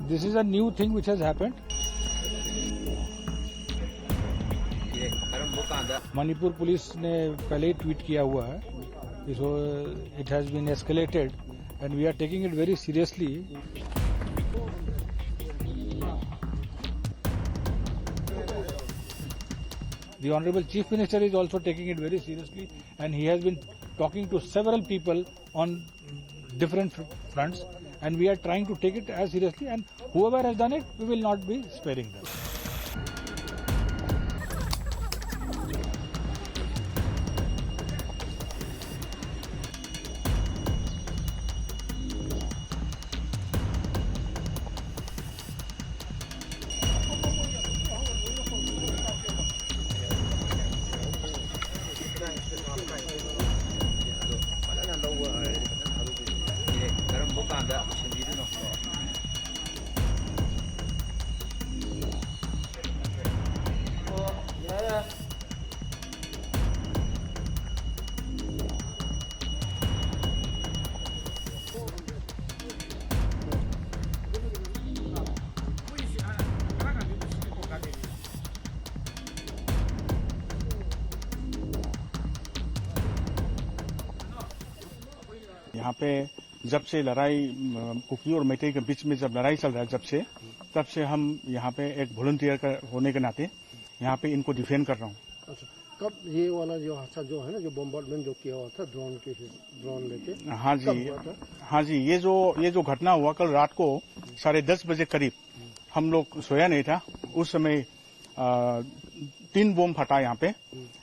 This is a new thing which has happened. Manipur police ने पहले ही ट्वीट किया हुआ है, so it has been escalated and we are taking it very seriously. The Honorable Chief Minister is also taking it very seriously, and he has been talking to several people on different fronts, and we are trying to take it as seriously, and whoever has done it, we will not be sparing them. यहाँ पे जब से लड़ाई cookie और मैतेई के बीच में जब लड़ाई चल रहा है तब से हम यहाँ पे एक वॉलंटियर होने के नाते यहाँ पे इनको डिफेंड कर रहा हूँ. अच्छा, कब ये वाला जो हादसा जो है ना, जो बम्बार्डमेंट जो किया हुआ था ड्रोन लेके? हाँ जी, ये जो घटना हुआ कल रात को 10:30 बजे करीब, हम लोग सोया नहीं था उस समय. 3 बम फटा यहाँ पे,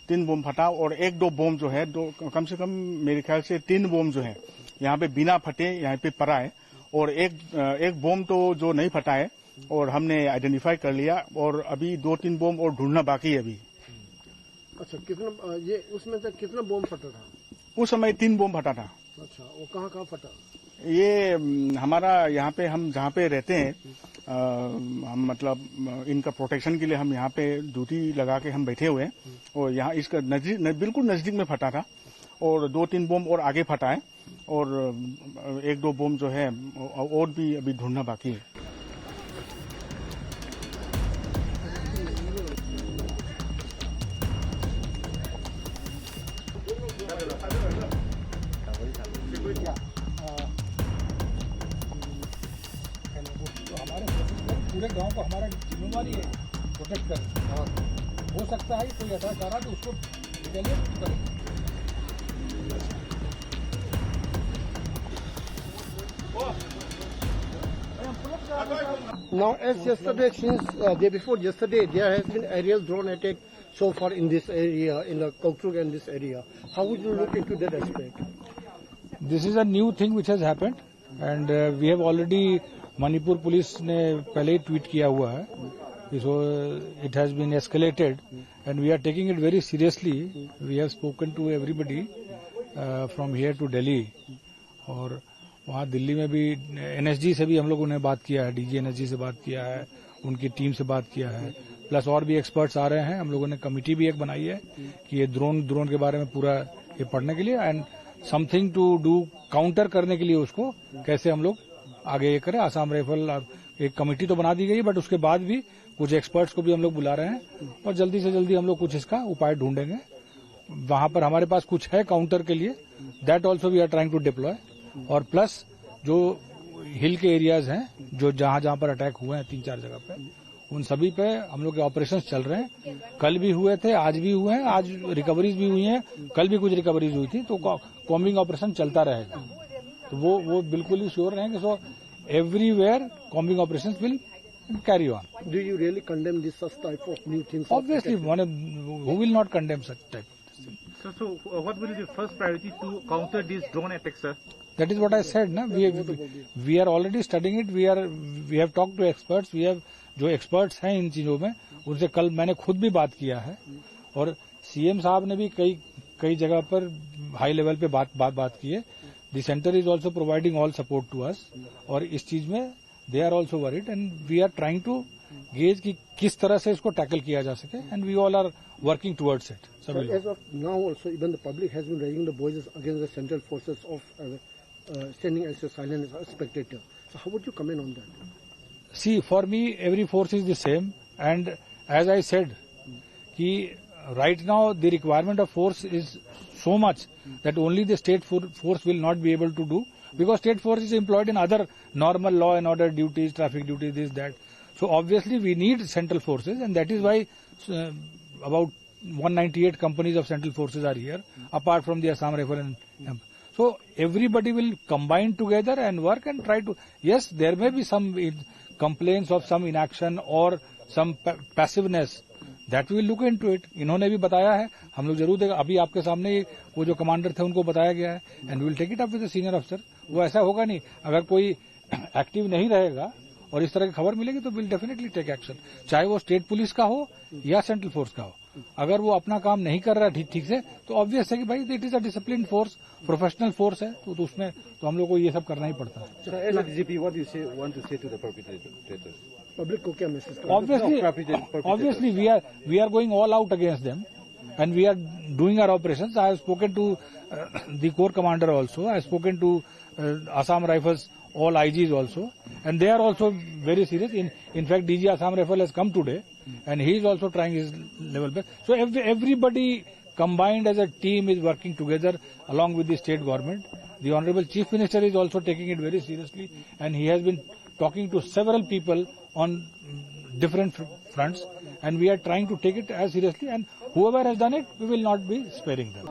3 बम फटा और 1-2 बम जो है, कम से कम मेरे ख्याल से 3 बम जो है यहाँ पे बिना फटे यहाँ पे पड़ा है, और एक बम तो जो नहीं फटा है और हमने आइडेंटिफाई कर लिया, और अभी 2-3 बम और ढूंढना बाकी है अभी. अच्छा, कितना ये उसमें से कितना बम फटा था? उस समय 3 बम फटा था. अच्छा, वो कहाँ फटा? ये हमारा यहाँ पे हम जहाँ पे रहते हैं, हम मतलब इनका प्रोटेक्शन के लिए हम यहाँ पे ड्यूटी लगा के हम बैठे हुए हैं, और यहाँ इसका बिल्कुल नजदीक में फटा था, और 2-3 बम और आगे फटा है, और 1-2 बम जो है और भी अभी ढूंढना बाकी है. पूरे गांव को हमारा जिम्मेवारी है प्रोटेक्ट करना. हो सकता है कोई ऐसा करा तो उसको रिटेलिएट करें. Now, as yesterday, since day before yesterday, there has been aerial drone attack so far in this area, in the Kautruk and this area. How would you look into that aspect? This is a new thing which has happened, and we have already, Manipur police ने पहले ही tweet किया हुआ है, so it has been escalated and we are taking it very seriously. We have spoken to everybody from here to Delhi, और वहाँ दिल्ली में भी एनएसजी से भी हम लोगों ने बात किया है, डीजी एनएसजी से बात किया है, उनकी टीम से बात किया है, प्लस और भी एक्सपर्ट्स आ रहे हैं. हम लोगों ने कमिटी भी एक बनाई है कि ये ड्रोन के बारे में पूरा ये पढ़ने के लिए, and something to do counter करने के लिए उसको कैसे हम लोग आगे ये करें. आसाम राइफल एक कमेटी तो बना दी गई, बट उसके बाद भी कुछ एक्सपर्ट्स को भी हम लोग बुला रहे हैं, और जल्दी से जल्दी हम लोग कुछ इसका उपाय ढूंढेंगे. वहां पर हमारे पास कुछ है काउंटर के लिए, that also we are trying to deploy. और प्लस जो हिल के एरियाज हैं, जो जहां पर अटैक हुए हैं 3-4 जगह पे, उन सभी पे हम लोग के ऑपरेशन चल रहे हैं. कल भी हुए थे, आज भी हुए हैं, आज रिकवरीज भी हुई हैं, कल भी कुछ रिकवरीज हुई थी, तो कॉम्बिंग ऑपरेशन चलता रहेगा. तो वो बिल्कुल ही श्योर रहेंगे. So everywhere combing operations will carry on. Do you really condemn this such type of new things? Obviously, who will not condemn such type of thing? So what will be the first priority to counter these drone attacks, sir? That is what I said, na. We are already studying it. We have talked to experts. We have जो experts हैं इन चीजों में, उनसे कल मैंने खुद भी बात किया है, और सीएम साहब ने भी कई जगह पर हाई लेवल पे बात की है. The center is also providing all support to us, और इस चीज में they are also worried, and we are trying to gauge कि किस तरह से इसको टैकल किया जा सके, and we all are working towards it. So as of now also, even the public has been raising the voices against the central forces of standing as a silent spectator. So how would you comment on that? See, for me, every force is the same, and as I said, कि right now the requirement of force is so much that only the state force will not be able to do, because state force is employed in other normal law and order duties, traffic duties, this, that. So obviously we need central forces, and that is why about 198 companies of central forces are here, apart from the Assam Rifle and so everybody will combine together and work and try to. Yes, there may be some complaints of some inaction or some passiveness. That we will look into it. इन्होंने भी बताया है, हम लोग जरूर देगा. अभी आपके सामने वो जो कमांडर थे उनको बताया गया है, and we will take it up with the senior अफसर. वो ऐसा होगा नहीं, अगर कोई एक्टिव नहीं रहेगा और इस तरह की खबर मिलेगी तो विल डेफिनेटली टेक एक्शन, चाहे वो स्टेट पुलिस का हो या सेंट्रल फोर्स का हो. अगर वो अपना काम नहीं कर रहा ठीक से तो ऑब्वियस है कि भाई it is a discipline force, professional force है, तो उसमें तो हम लोग को ये सब करना ही पड़ता है. So as a DGP, what do you want to say to the perpetrators? Public को क्या message? Obviously, we are going all out against them, and we are doing our operations. I have spoken to the corps commander also. I have spoken to Assam Rifles, all IGs also, and they are also very serious. In fact, DG Assam Rifle has come today, and he is also trying his level best. So everybody combined as a team is working together along with the state government. The Honorable Chief Minister is also taking it very seriously, and he has been talking to several people on different fronts, and we are trying to take it as seriously, and whoever has done it, we will not be sparing them.